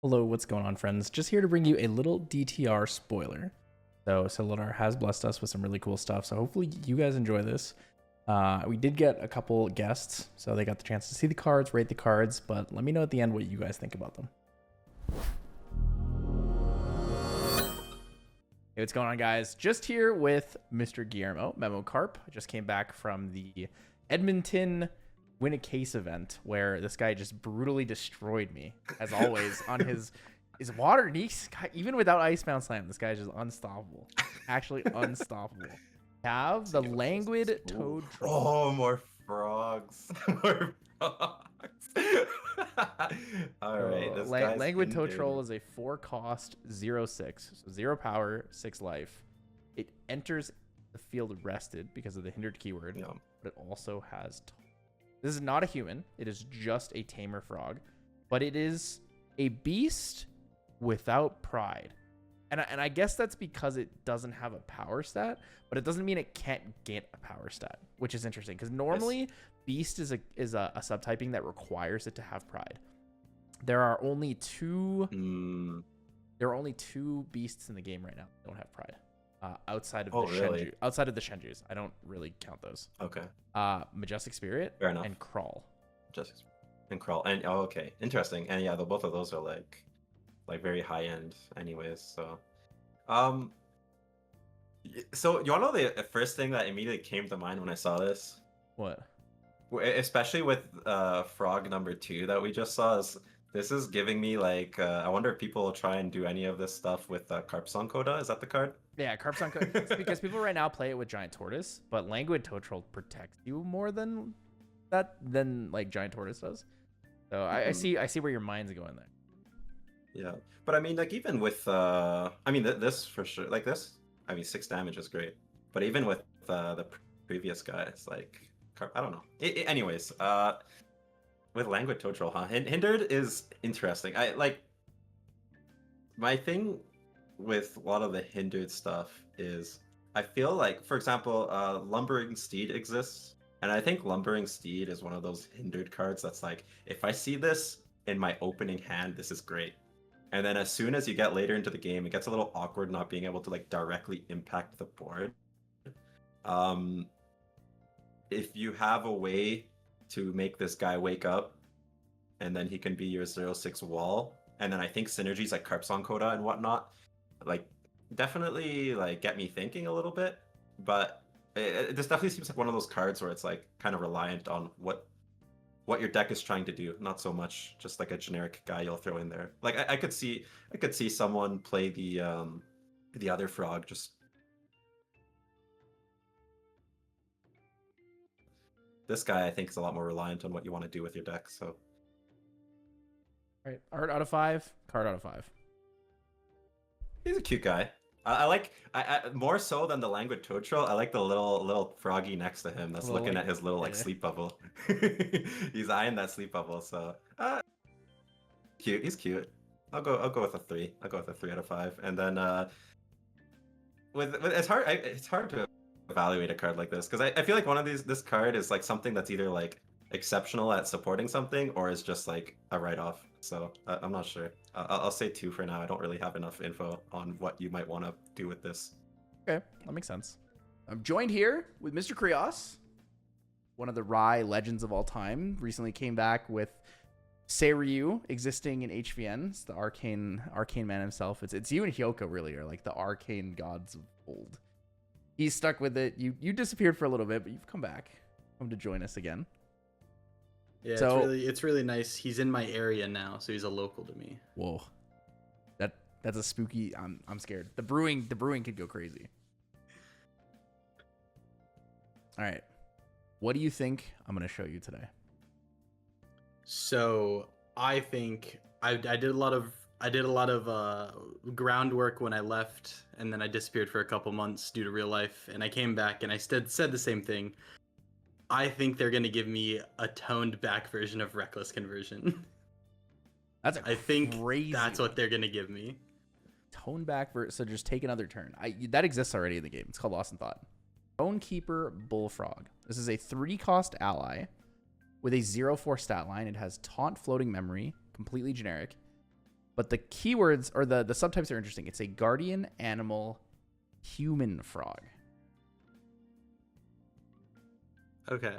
Hello, what's going on, friends? Just here to bring you a little DTR spoiler. So Solinar has blessed us with some really cool stuff, so hopefully you guys enjoy this. We did get a couple guests, so they got the chance to see the cards, rate the cards, but let me know at the end what you guys think about them. Hey, what's going on, guys? Just here with Mr. Guillermo Memo Carp. I just came back from the Edmonton Win a Case event where this guy just brutally destroyed me, as always, on his water. Even without Icebound Slam, this guy is just unstoppable. Actually unstoppable. Have the Languid Toad Troll. Oh, more frogs. More frogs. All right. This guy's Languid Toad Troll is a 4-cost 0/6. So 0 power, 6 life. It enters the field rested because of the hindered keyword, but it also has... This is not a human. It is just a tamer frog, but it is a beast without pride. And I guess that's because it doesn't have a power stat, but it doesn't mean it can't get a power stat, which is interesting because normally beast is a subtyping that requires it to have pride. There are only two beasts in the game right now that don't have pride. Outside of outside of the Shenjus. I don't really count those. Okay. Majestic Spirit and Crawl. Majestic and Crawl. And okay. Interesting. And yeah, both of those are like very high end anyways. So you wanna know the first thing that immediately came to mind when I saw this? What? Especially with frog number 2 that we just saw, this is giving me like I wonder if people will try and do any of this stuff with Carpson Coda. Is that the card? Yeah, Carpson Coda. It's because people right now play it with Giant Tortoise, but Languid Toad Troll protects you more than like Giant Tortoise does. So I see where your mind's going there. Yeah, but I mean, like even with I mean this for sure, like this. I mean 6 damage is great, but even with the previous guys, like I don't know. Anyways, with Languid Toad Troll, huh? Hindered is interesting. My thing with a lot of the hindered stuff is I feel like, for example, Lumbering Steed exists, and I think Lumbering Steed is one of those hindered cards that's like, if I see this in my opening hand, this is great. And then as soon as you get later into the game, it gets a little awkward not being able to like directly impact the board. If you have a way to make this guy wake up, and then he can be your 0/6 wall, and then I think synergies like Carpson Coda and whatnot, like definitely like get me thinking a little bit. But this definitely seems like one of those cards where it's like kind of reliant on what your deck is trying to do, not so much just like a generic guy you'll throw in there. Like I could see someone play the other frog just. This guy, I think, is a lot more reliant on what you want to do with your deck. So, all right, art out of 5, card out of 5. He's a cute guy. I like more so than the Languid Toad Troll. I like the little froggy next to him that's looking at his little like sleep bubble. He's eyeing that sleep bubble. So, cute. He's cute. I'll go with a 3. I'll go with a 3 out of 5. And then with it's hard to evaluate a card like this because I feel like one of this card is like something that's either like exceptional at supporting something or is just like a write-off. So I'm not sure. I'll say 2 for now. I don't really have enough info on what you might want to do with this. Okay, that makes sense. I'm joined here with Mr. Krios, one of the Rai legends of all time. Recently came back with Seiryu existing in HVN. It's the arcane man himself. It's you and Hyoko really are like the arcane gods of old. He's stuck with it. You disappeared for a little bit, but you've come to join us again. Yeah, so, it's really nice. He's in my area now, so he's a local to me. Whoa, that's a spooky. I'm scared. The brewing could go crazy. All right, what do you think I'm gonna show you today? So I think I did a lot of groundwork when I left, and then I disappeared for a couple months due to real life, and I came back and I said the same thing. I think they're gonna give me a toned back version of Reckless Conversion. I think that's what they're gonna give me. Toned back so just take another turn. That exists already in the game. It's called Lost in Thought. Bonekeeper Bullfrog. This is a 3-cost ally with a 0/4 stat line. It has Taunt, Floating Memory, completely generic. But the keywords or the subtypes are interesting. It's a guardian animal human frog. Okay.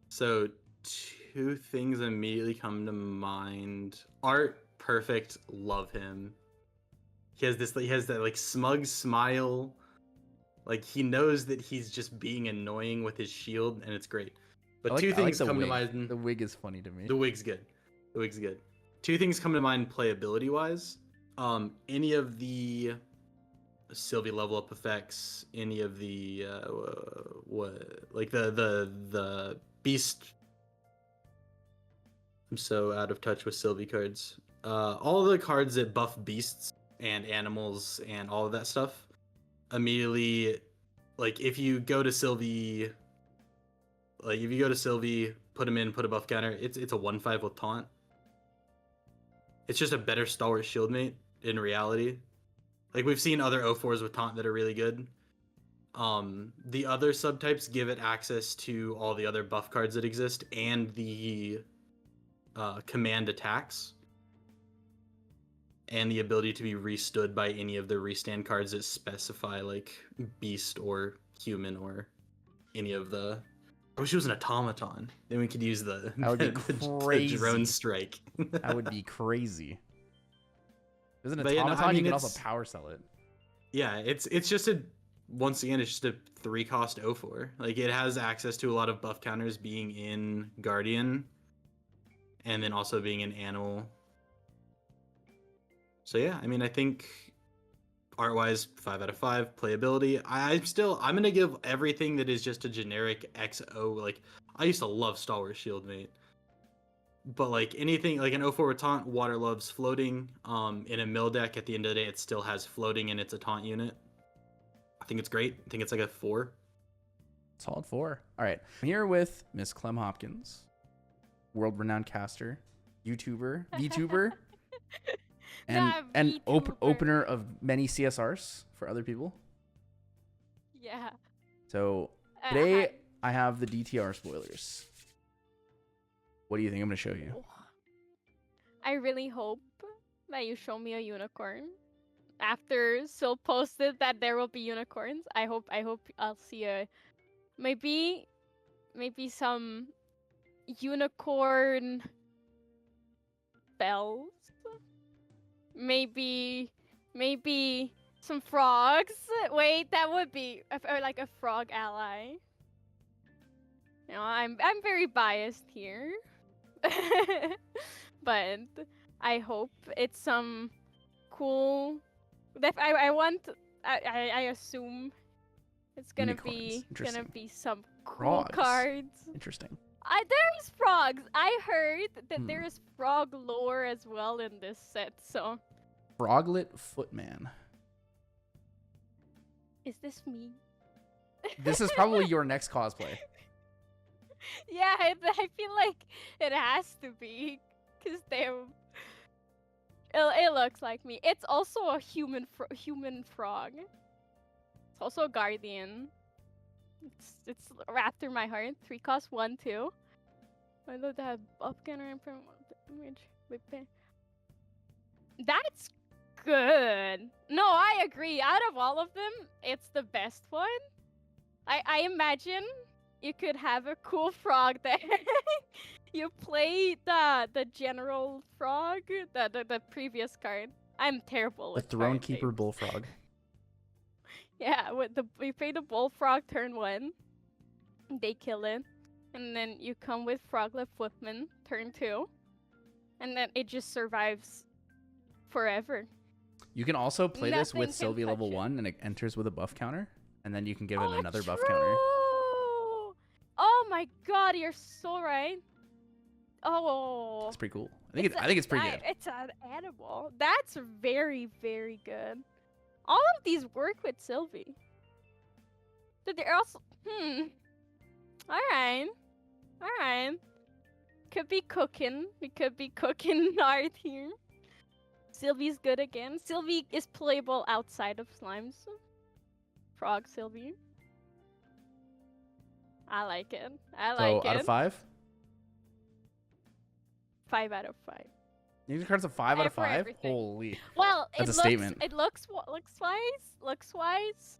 So two things immediately come to mind. Art, perfect, love him. He has that like smug smile. Like he knows that he's just being annoying with his shield, and it's great. But two things come to mind. The wig is funny to me. The wig's good. The wig's good. Two things come to mind playability wise. Any of the Sylvie level up effects, any of the the beast. I'm so out of touch with Sylvie cards. All the cards that buff beasts and animals and all of that stuff. Immediately, like if you go to Sylvie, put him in, put a buff counter. It's a 1/5 with taunt. It's just a better stalwart shield mate in reality. Like we've seen other O4s with taunt that are really good. The other subtypes give it access to all the other buff cards that exist and the command attacks. And the ability to be restood by any of the restand cards that specify like beast or human or any of the. I wish it was an automaton. Then we could use the crazy. drone strike. That would be crazy. Isn't it But automaton? yeah, no, I mean, you can also power sell it. Yeah, it's just once again it's just a 3-cost O4. Like it has access to a lot of buff counters being in Guardian, and then also being in Animal. So yeah, I mean I think art-wise 5 out of 5. Playability, I'm gonna give everything that is just a generic XO. Like I used to love Stalwart Shield Mate. But like anything like an 04 with taunt, water loves floating. In a mill deck at the end of the day it still has floating and it's a taunt unit. I think it's great. I think it's like a 4. Solid 4. All right. I'm here with Miss Clem Hopkins, world-renowned caster, YouTuber, VTuber, and opener of many CSRs for other people. Yeah. So today I have the DTR spoilers. What do you think I'm going to show you? I really hope that you show me a unicorn. After Sil posted that there will be unicorns, I hope I'll see maybe some unicorn bells. Maybe some frogs. Wait, that would be or like a frog ally. You know, I'm very biased here. But I hope it's some cool. I assume it's gonna be some cool cards. Interesting. There's frogs. I heard that there is frog lore as well in this set. So. Froglet Footman. Is this me? This is probably your next cosplay. Yeah, I feel like it has to be, cause it looks like me. It's also a human frog. It's also a guardian. It's after my heart. 3 cost 1/2. I love that buff counter image. That's good. No, I agree. Out of all of them, it's the best one. I imagine you could have a cool frog there. You play the general frog, the previous card. I'm terrible with the Thronekeeper Bullfrog. Yeah, we play the Bullfrog turn 1. They kill it. And then you come with Froglet Footman turn 2. And then it just survives forever. You can also play this with Sylvie level 1 and it enters with a buff counter. And then you can give it another buff counter. Oh my god, you're so right. Oh. That's pretty cool. I think it's pretty good. It's an animal. That's very, very good. All of these work with Sylvie. But they're also Alright. Could be cooking. We could be cooking art here. Sylvie's good again. Sylvie is playable outside of slimes. Frog Sylvie. I like it. So out of 5? 5 out of 5. These cards a 5 out of For 5. everything. Holy. Well, That's a looks, statement. It looks wise.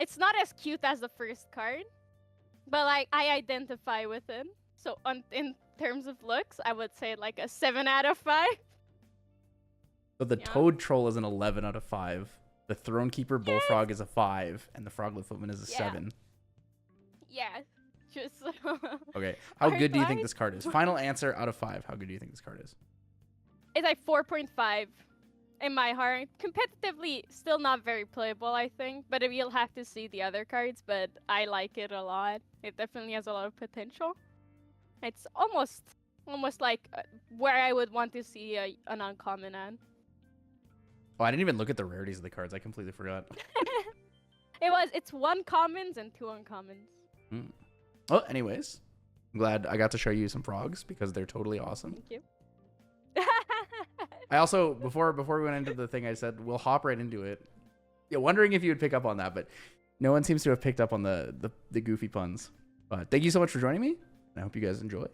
It's not as cute as the first card, but like I identify with it. So in terms of looks, I would say like a 7 out of 5. So the Yeah. Toad Troll is an 11 out of 5. The Thronekeeper Bullfrog is a 5, and the Froglet Footman is a Yeah. 7. Yeah, just Okay, how good do you think Alright. this card is? Final answer out of 5. How good do you think this card is? it's like 4.5 in my heart. Competitively, still not very playable, I think. But you'll have to see the other cards. But I like it a lot. It definitely has a lot of potential. It's almost like where I would want to see an uncommon at. Oh, I didn't even look at the rarities of the cards. I completely forgot. It's 1 commons and 2 uncommons. Well, anyways, I'm glad I got to show you some frogs because they're totally awesome. Thank you. I also, before we went into the thing, I said we'll hop right into it. Yeah, wondering if you would pick up on that, but no one seems to have picked up on the goofy puns. But thank you so much for joining me, and I hope you guys enjoy.